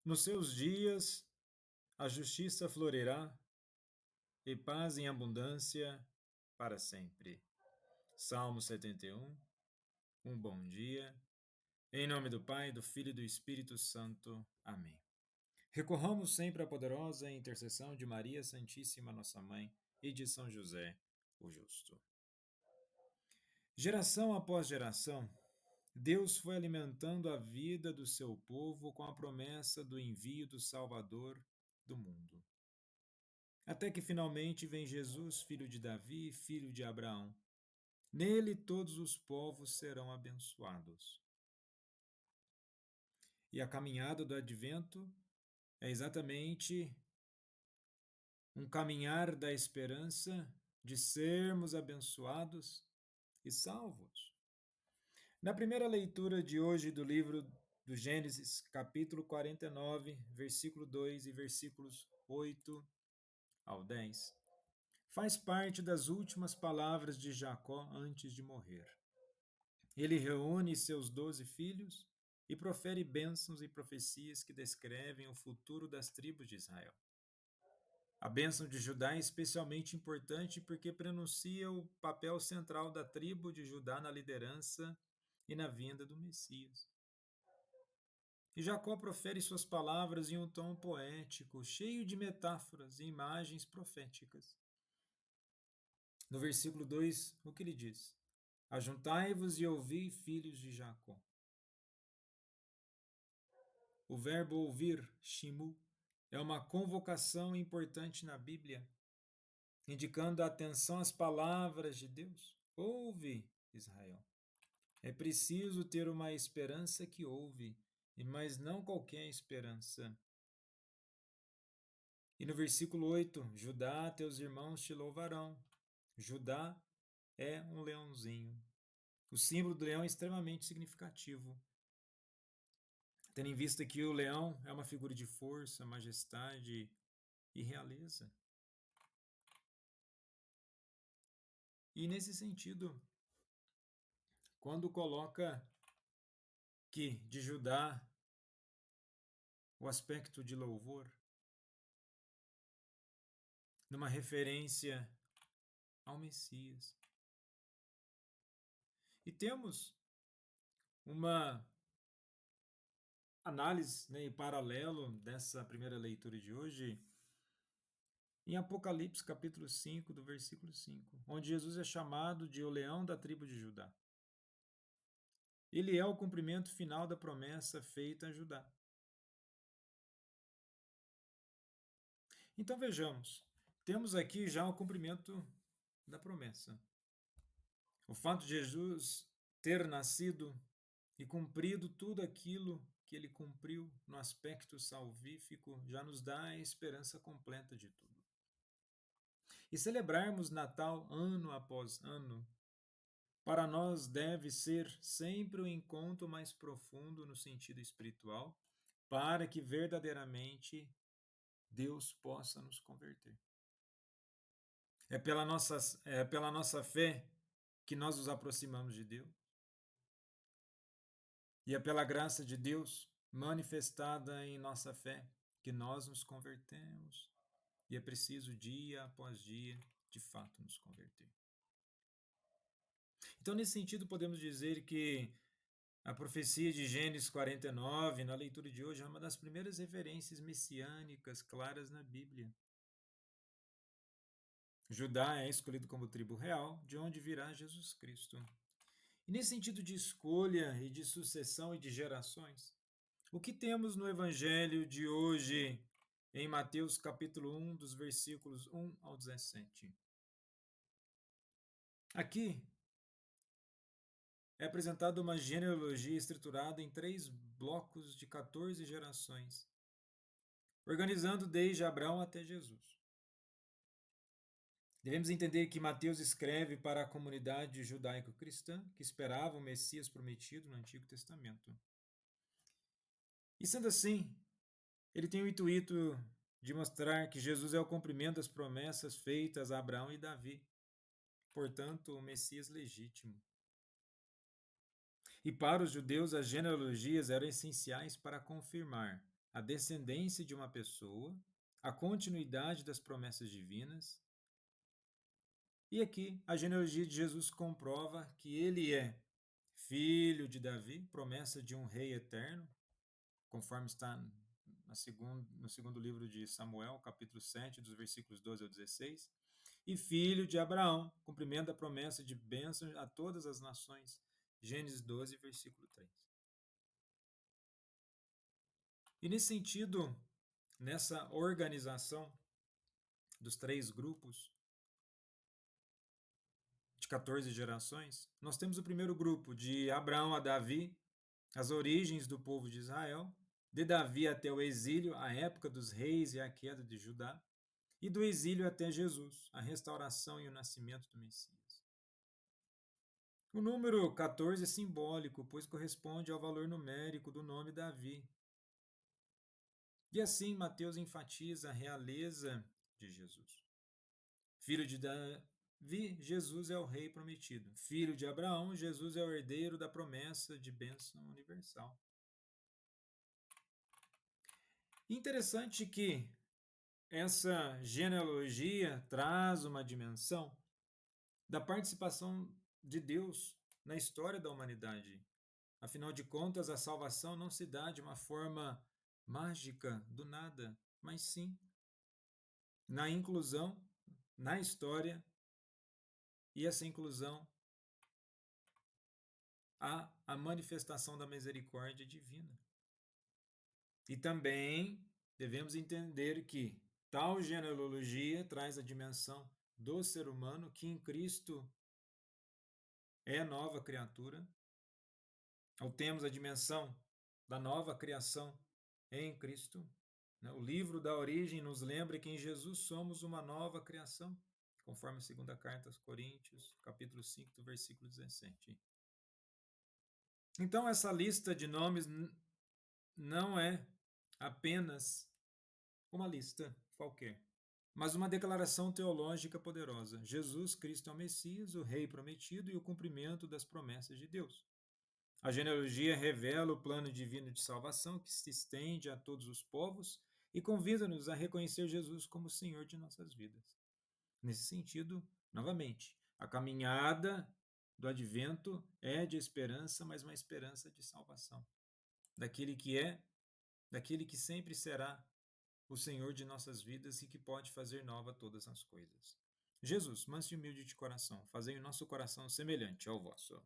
Nos seus dias a justiça florirá e paz em abundância para sempre. Salmo 71. Um bom dia. Em nome do Pai, do Filho e do Espírito Santo. Amém. Recorramos sempre à poderosa intercessão de Maria Santíssima, nossa Mãe, e de São José, o Justo. Geração após geração, Deus foi alimentando a vida do seu povo com a promessa do envio do Salvador do mundo. Até que finalmente vem Jesus, filho de Davi, filho de Abraão. Nele todos os povos serão abençoados. E a caminhada do advento é exatamente um caminhar da esperança de sermos abençoados e salvos. Na primeira leitura de hoje do livro do Gênesis, capítulo 49, versículo 2 e versículos 8 ao 10, faz parte das últimas palavras de Jacó antes de morrer. Ele reúne seus 12 filhos e profere bênçãos e profecias que descrevem o futuro das tribos de Israel. A bênção de Judá é especialmente importante porque prenuncia o papel central da tribo de Judá na liderança e na vinda do Messias. E Jacó profere suas palavras em um tom poético, cheio de metáforas e imagens proféticas. No versículo 2, o que ele diz? Ajuntai-vos e ouvi, filhos de Jacó. O verbo ouvir, shimu, é uma convocação importante na Bíblia, indicando a atenção às palavras de Deus. Ouve, Israel. É preciso ter uma esperança que ouve, mas não qualquer esperança. E no versículo 8, Judá, teus irmãos te louvarão. Judá é um leãozinho. O símbolo do leão é extremamente significativo, tendo em vista que o leão é uma figura de força, majestade e realeza. E nesse sentido, quando coloca que de Judá o aspecto de louvor, numa referência ao Messias. E temos uma análise, né, em paralelo dessa primeira leitura de hoje, em Apocalipse capítulo 5, do versículo 5, onde Jesus é chamado de o leão da tribo de Judá. Ele é o cumprimento final da promessa feita a Judá. Então vejamos, temos aqui já o cumprimento da promessa. O fato de Jesus ter nascido e cumprido tudo aquilo que ele cumpriu no aspecto salvífico já nos dá a esperança completa de tudo. E celebrarmos Natal ano após ano, para nós deve ser sempre o encontro mais profundo no sentido espiritual, para que verdadeiramente Deus possa nos converter. É pela nossa fé que nós nos aproximamos de Deus. E é pela graça de Deus manifestada em nossa fé que nós nos convertemos. E é preciso, dia após dia, de fato nos converter. Então, nesse sentido, podemos dizer que a profecia de Gênesis 49, na leitura de hoje, é uma das primeiras referências messiânicas claras na Bíblia. Judá é escolhido como tribo real, de onde virá Jesus Cristo. E nesse sentido de escolha e de sucessão e de gerações, o que temos no Evangelho de hoje, em Mateus capítulo 1, dos versículos 1 ao 17? Aqui é apresentada uma genealogia estruturada em 3 blocos de 14 gerações, organizando desde Abraão até Jesus. Devemos entender que Mateus escreve para a comunidade judaico-cristã que esperava o Messias prometido no Antigo Testamento. E sendo assim, ele tem o intuito de mostrar que Jesus é o cumprimento das promessas feitas a Abraão e Davi, portanto, o Messias legítimo. E para os judeus, as genealogias eram essenciais para confirmar a descendência de uma pessoa, a continuidade das promessas divinas. E aqui a genealogia de Jesus comprova que ele é filho de Davi, promessa de um rei eterno, conforme está no segundo livro de Samuel, capítulo 7, dos versículos 12 ao 16, e filho de Abraão, cumprimento da promessa de bênção a todas as nações, Gênesis 12, versículo 3. E nesse sentido, nessa organização dos três grupos de 14 gerações, nós temos o primeiro grupo de Abraão a Davi, as origens do povo de Israel, de Davi até o exílio, a época dos reis e a queda de Judá, e do exílio até Jesus, a restauração e o nascimento do Messias. O número 14 é simbólico, pois corresponde ao valor numérico do nome Davi. E assim Mateus enfatiza a realeza de Jesus. Filho de Davi, Jesus é o rei prometido. Filho de Abraão, Jesus é o herdeiro da promessa de bênção universal. Interessante que essa genealogia traz uma dimensão da participação de Deus na história da humanidade. Afinal de contas, a salvação não se dá de uma forma mágica, do nada, mas sim na inclusão, na história, e essa inclusão há a manifestação da misericórdia divina. E também devemos entender que tal genealogia traz a dimensão do ser humano que em Cristo é nova criatura. Ou temos a dimensão da nova criação em Cristo. O livro da origem nos lembra que em Jesus somos uma nova criação, conforme a segunda carta aos Coríntios, capítulo 5, do versículo 17. Então, essa lista de nomes não é apenas uma lista qualquer, mas uma declaração teológica poderosa. Jesus Cristo é o Messias, o Rei prometido e o cumprimento das promessas de Deus. A genealogia revela o plano divino de salvação que se estende a todos os povos e convida-nos a reconhecer Jesus como Senhor de nossas vidas. Nesse sentido, novamente, a caminhada do advento é de esperança, mas uma esperança de salvação. Daquele que é, daquele que sempre será o Senhor de nossas vidas e que pode fazer nova todas as coisas. Jesus, manso e humilde de coração, fazei o nosso coração semelhante ao vosso.